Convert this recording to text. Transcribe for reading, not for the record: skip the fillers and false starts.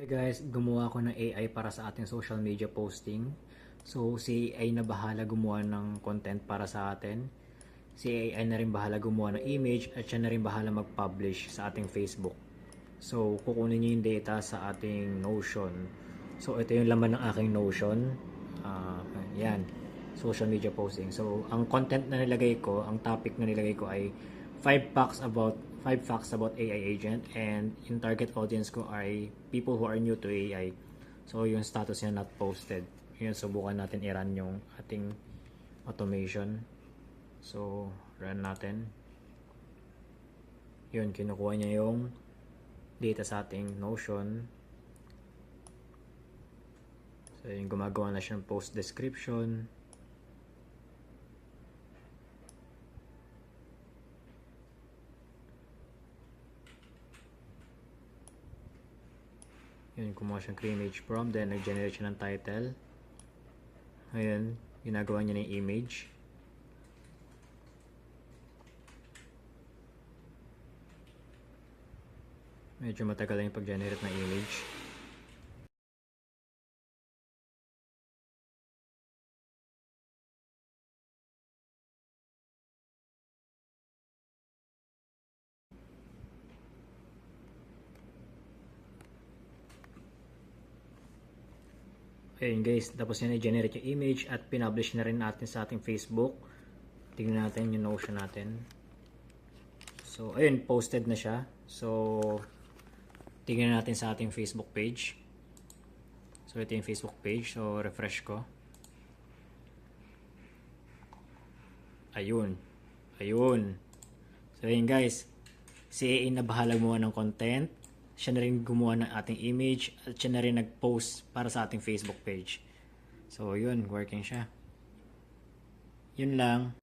Hey guys, gumawa ko ng AI para sa ating social media posting. So, si AI na bahala gumawa ng content para sa atin. Si AI na rin bahala gumawa ng image at siya na rin bahala mag-publish sa ating Facebook. So, kukunin niyo yung data sa ating Notion. So, ito yung laman ng aking Notion. Yan, social media posting. So, ang content na nilagay ko, ang topic na nilagay ko ay 5 facts about AI agent, and yung target audience ko ay people who are new to AI. So, yung status niya not posted. Yun, subukan natin i-run yung ating automation. So, run natin. Yun, kinukuha niya yung data sa ating Notion. So, yung gumagawa na siya ng post description. Yun, kumuha siyang image prompt, then nag-generate siya ng title. Ayun, ginagawa niya ng image. Medyo matagal lang yung pag-generate ng image. Ayun guys, tapos yan i-generate yung image at pinublish na rin natin sa ating Facebook. Tingnan natin yung Notion natin. So, ayun, posted na siya. So, tingnan natin sa ating Facebook page. So, ito yung Facebook page. So, refresh ko. Ayun. Ayun. So, ayun guys. Si AI na bahala gumawa ng content. Siya na rin gumawa ng ating image. At siya na rin nag-post para sa ating Facebook page. So, yun. Working siya. Yun lang.